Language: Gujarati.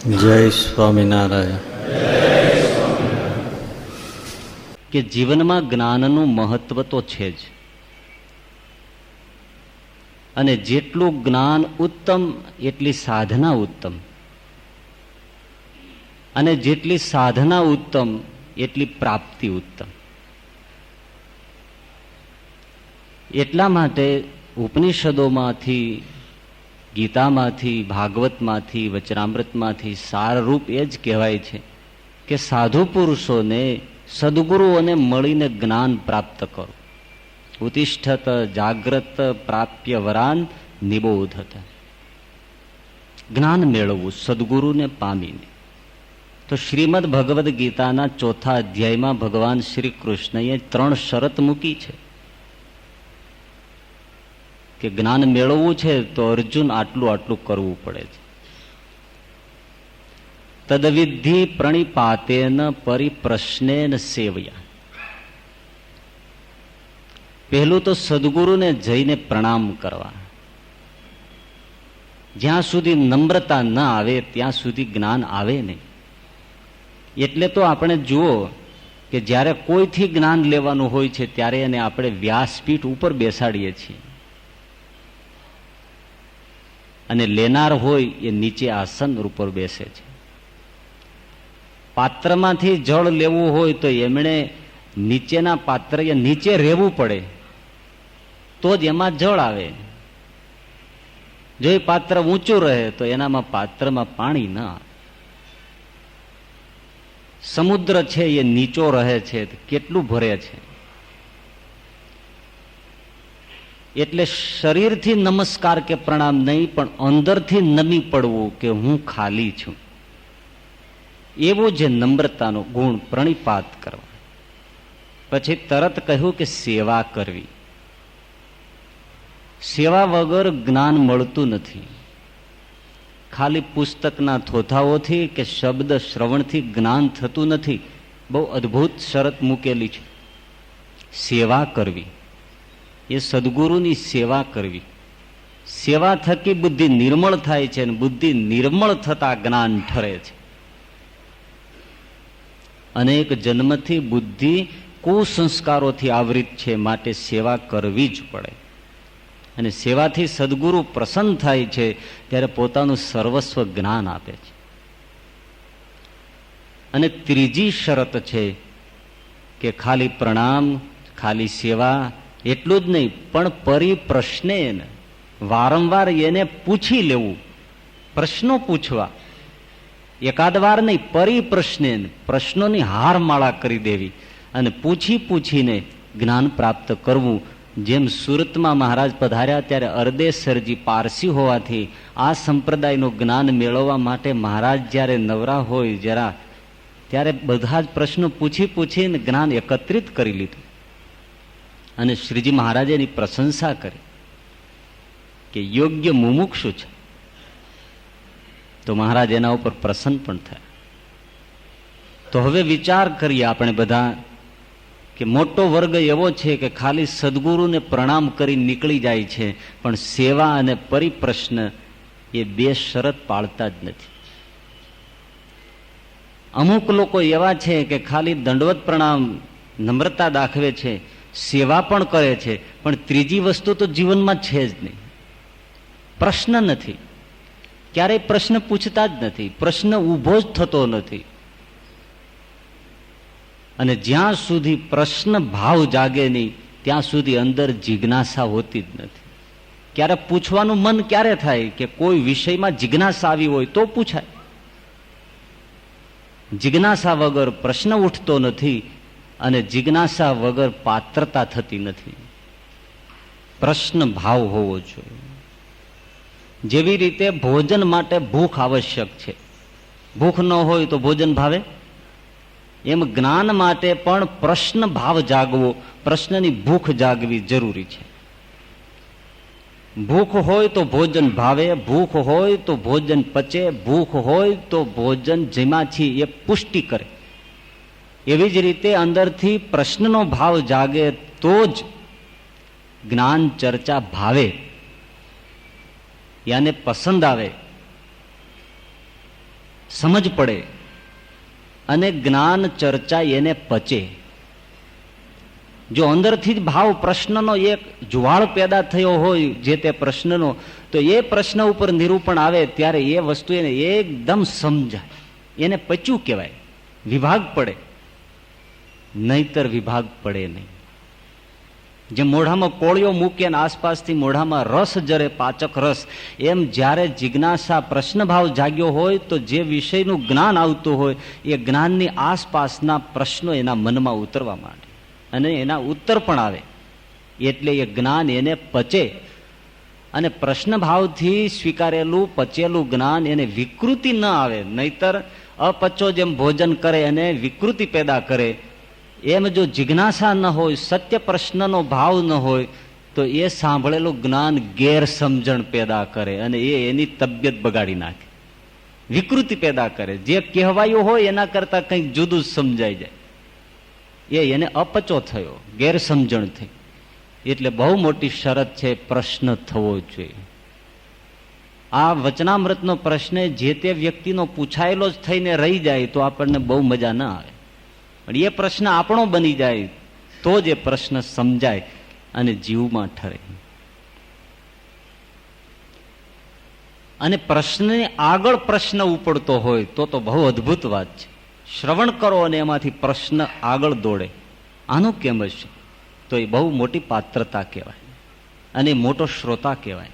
જય સ્વામિનારાયણ. કે જીવનમાં જ્ઞાનનું મહત્વ તો છે જ, અને જેટલું જ્ઞાન ઉત્તમ એટલી સાધના ઉત્તમ, અને જેટલી સાધના ઉત્તમ એટલી પ્રાપ્તિ ઉત્તમ. એટલા માટે ઉપનિષદોમાંથી, ગીતામાંથી, ભાગવતમાંથી, વચનામૃતમાંથી સારરૂપ એ જ કહેવાય છે કે સાધુ પુરુષોને, સદગુરુઓને મળીને જ્ઞાન પ્રાપ્ત કરો. ઉતિષ્ઠત જાગ્રત પ્રાપ્ય વરાન નિબોધત. જ્ઞાન મેળવવું સદગુરુને પામીને. તો શ્રીમદ ભગવદ્ ગીતાના 4થા અધ્યાયમાં ભગવાન શ્રી કૃષ્ણએ 3 શરત મૂકી છે કે જ્ઞાન મેળવવું છે તો અર્જુન આટલું આટલું કરવું પડે છે. તદવિધિ પ્રણિપાતેન પરિપ્રશ્નેન સેવયા. પહેલું તો સદગુરુને જઈને પ્રણામ કરવા. જ્યાં સુધી નમ્રતા ન આવે ત્યાં સુધી જ્ઞાન આવે નહીં. એટલે તો આપણે જુઓ કે જ્યારે કોઈથી જ્ઞાન લેવાનું હોય છે ત્યારે એને આપણે વ્યાસપીઠ ઉપર બેસાડીએ છીએ, અને લેનાર હોય એ નીચે આસન ઉપર બેસે છે. પાત્રમાંથી જળ લેવું હોય તો એમણે નીચેના પાત્રએ નીચે રહેવું પડે તો જ એમાં જળ આવે. જો એ પાત્ર ઊંચું રહે તો એનામાં પાત્રમાં પાણી ન આવે. સમુદ્ર છે એ નીચો રહે છે, કેટલું ભરે છે. એટલે શરીરથી નમસ્કાર કે પ્રણામ નહીં, પણ અંદરથી નમી પડવું કે હું ખાલી છું, એવું જે નમ્રતાનો ગુણ, પ્રણિપાત કરવા. પછી તરત કહ્યું કે સેવા કરવી. સેવા વગર જ્ઞાન મળતું નથી. ખાલી પુસ્તકના થોથાઓથી કે શબ્દ શ્રવણથી જ્ઞાન થતું નથી. બહુ અદ્ભુત શરત મૂકેલી છે, સેવા કરવી. એ સદગુરુની સેવા કરવી. સેવા થકી બુદ્ધિ નિર્મળ થાય છે, અને બુદ્ધિ નિર્મળ થતા જ્ઞાન ઠરે છે. અનેક જન્મથી બુદ્ધિ કુસંસ્કારોથી આવૃત છે, માટે સેવા કરવી જ પડે. અને સેવાથી સદગુરુ પ્રસન્ન થાય છે, ત્યારે પોતાનું સર્વસ્વ જ્ઞાન આપે છે. અને ત્રીજી શરત છે કે ખાલી પ્રણામ, ખાલી સેવા એટલું જ નહીં, પણ પરિપ્રશ્ને, વારંવાર એને પૂછી લેવું. પ્રશ્નો પૂછવા, એકાદ વાર નહીં, પરિપ્રશ્ને, પ્રશ્નોની હારમાળા કરી દેવી અને પૂછી પૂછીને જ્ઞાન પ્રાપ્ત કરવું. જેમ સુરતમાં મહારાજ પધાર્યા ત્યારે અરદેસરજી પારસી હોવાથી આ સંપ્રદાયનું જ્ઞાન મેળવવા માટે મહારાજ જ્યારે નવરા હોય જરા, ત્યારે બધા જ પ્રશ્નો પૂછી પૂછીને જ્ઞાન એકત્રિત કરી લીધું. અને શ્રીજી મહારાજે એની પ્રશંસા કરી કે યોગ્ય મુમુક્ષુ છે. તો મહારાજ એના ઉપર પ્રસન્ન પણ થયા. તો હવે વિચાર કરીએ આપણે બધા કે મોટો વર્ગ એવો છે કે ખાલી સદગુરુને પ્રણામ કરી નીકળી જાય છે, પણ સેવા અને પરિપ્રશ્ન એ 2 શરત પાળતા જ નથી. અમુક લોકો એવા છે કે ખાલી દંડવત પ્રણામ, નમ્રતા દાખવે છે, સેવા પણ કરે છે, પણ ત્રીજી વસ્તુ તો જીવનમાં છે જ નહીં. પ્રશ્ન નથી, ક્યારેય પ્રશ્ન પૂછતા જ નથી, પ્રશ્ન ઊભો જ થતો નથી. અને જ્યાં સુધી પ્રશ્ન ભાવ જાગે નહીં ત્યાં સુધી અંદર જિજ્ઞાસા હોતી જ નથી. ક્યારે પૂછવાનું મન ક્યારે થાય કે કોઈ વિષયમાં જિજ્ઞાસા આવી હોય તો પૂછાય. જિજ્ઞાસા વગર પ્રશ્ન ઉઠતો નથી, અને જિજ્ઞાસા વગર પાત્રતા થતી નથી. પ્રશ્ન ભાવ હોવો જોઈએ. જેવી રીતે ભોજન માટે ભૂખ આવશ્યક છે, ભૂખ ન હોય તો ભોજન ભાવે, એમ જ્ઞાન માટે પણ પ્રશ્ન ભાવ જાગવો, પ્રશ્નની ભૂખ જાગવી જરૂરી છે. ભૂખ હોય તો ભોજન ભાવે, ભૂખ હોય તો ભોજન પચે, ભૂખ હોય તો ભોજન જેમાંથી એ પુષ્ટિ કરે. એવી જ રીતે અંદરથી પ્રશ્નનો ભાવ જાગે તો જ જ્ઞાન ચર્ચા ભાવે, યાને પસંદ આવે. સમજ પડે અને જ્ઞાન ચર્ચા એને પચે. જો અંદરથી જ ભાવ પ્રશ્નનો એક જુવાળ પેદા થયો હોય જે તે પ્રશ્નનો, તો એ પ્રશ્ન ઉપર નિરૂપણ આવે ત્યારે એ વસ્તુ એને એકદમ સમજાય, એને પચ્યું કહેવાય. વિભાગ પડે, નહીતર વિભાગ પડે નહીં. જે મોઢામાં કોળિયો મૂકે ને આસપાસથી મોઢામાં રસ જરે, પાચક રસ, એમ જ્યારે જિજ્ઞાસા પ્રશ્નભાવ જાગ્યો હોય તો જે વિષયનું જ્ઞાન આવતું હોય એ જ્ઞાનની આસપાસના પ્રશ્નો એના મનમાં ઉતરવા માંડે અને એના ઉત્તર પણ આવે. એટલે એ જ્ઞાન એને પચે અને પ્રશ્નભાવથી સ્વીકારેલું પચેલું જ્ઞાન એને વિકૃતિ ન આવે. નહીતર અપચો જેમ ભોજન કરે અને વિકૃતિ પેદા કરે, એમ જો જિજ્ઞાસા ન હોય, સત્ય પ્રશ્નનો ભાવ ન હોય, તો એ સાંભળેલું જ્ઞાન ગેરસમજણ પેદા કરે અને એ એની તબિયત બગાડી નાખે, વિકૃતિ પેદા કરે. જે કહેવાયું હોય એના કરતા કંઈક જુદું જ સમજાઈ જાય. એને અપચો થયો, ગેરસમજણ થઈ. એટલે બહુ મોટી શરત છે, પ્રશ્ન થવો જોઈએ. આ વચનામૃતનો પ્રશ્ન જે તે વ્યક્તિનો પૂછાયેલો જ થઈને રહી જાય તો આપણને બહુ મજા ના આવે. પણ એ પ્રશ્ન આપણો બની જાય તો જ એ પ્રશ્ન સમજાય અને જીવમાં ઠરે. અને પ્રશ્નની આગળ પ્રશ્ન ઉપડતો હોય તો બહુ અદભુત વાત છે. શ્રવણ કરો અને એમાંથી પ્રશ્ન આગળ દોડે, આનું કેમ હશે? તો એ બહુ મોટી પાત્રતા કહેવાય અને મોટો શ્રોતા કહેવાય.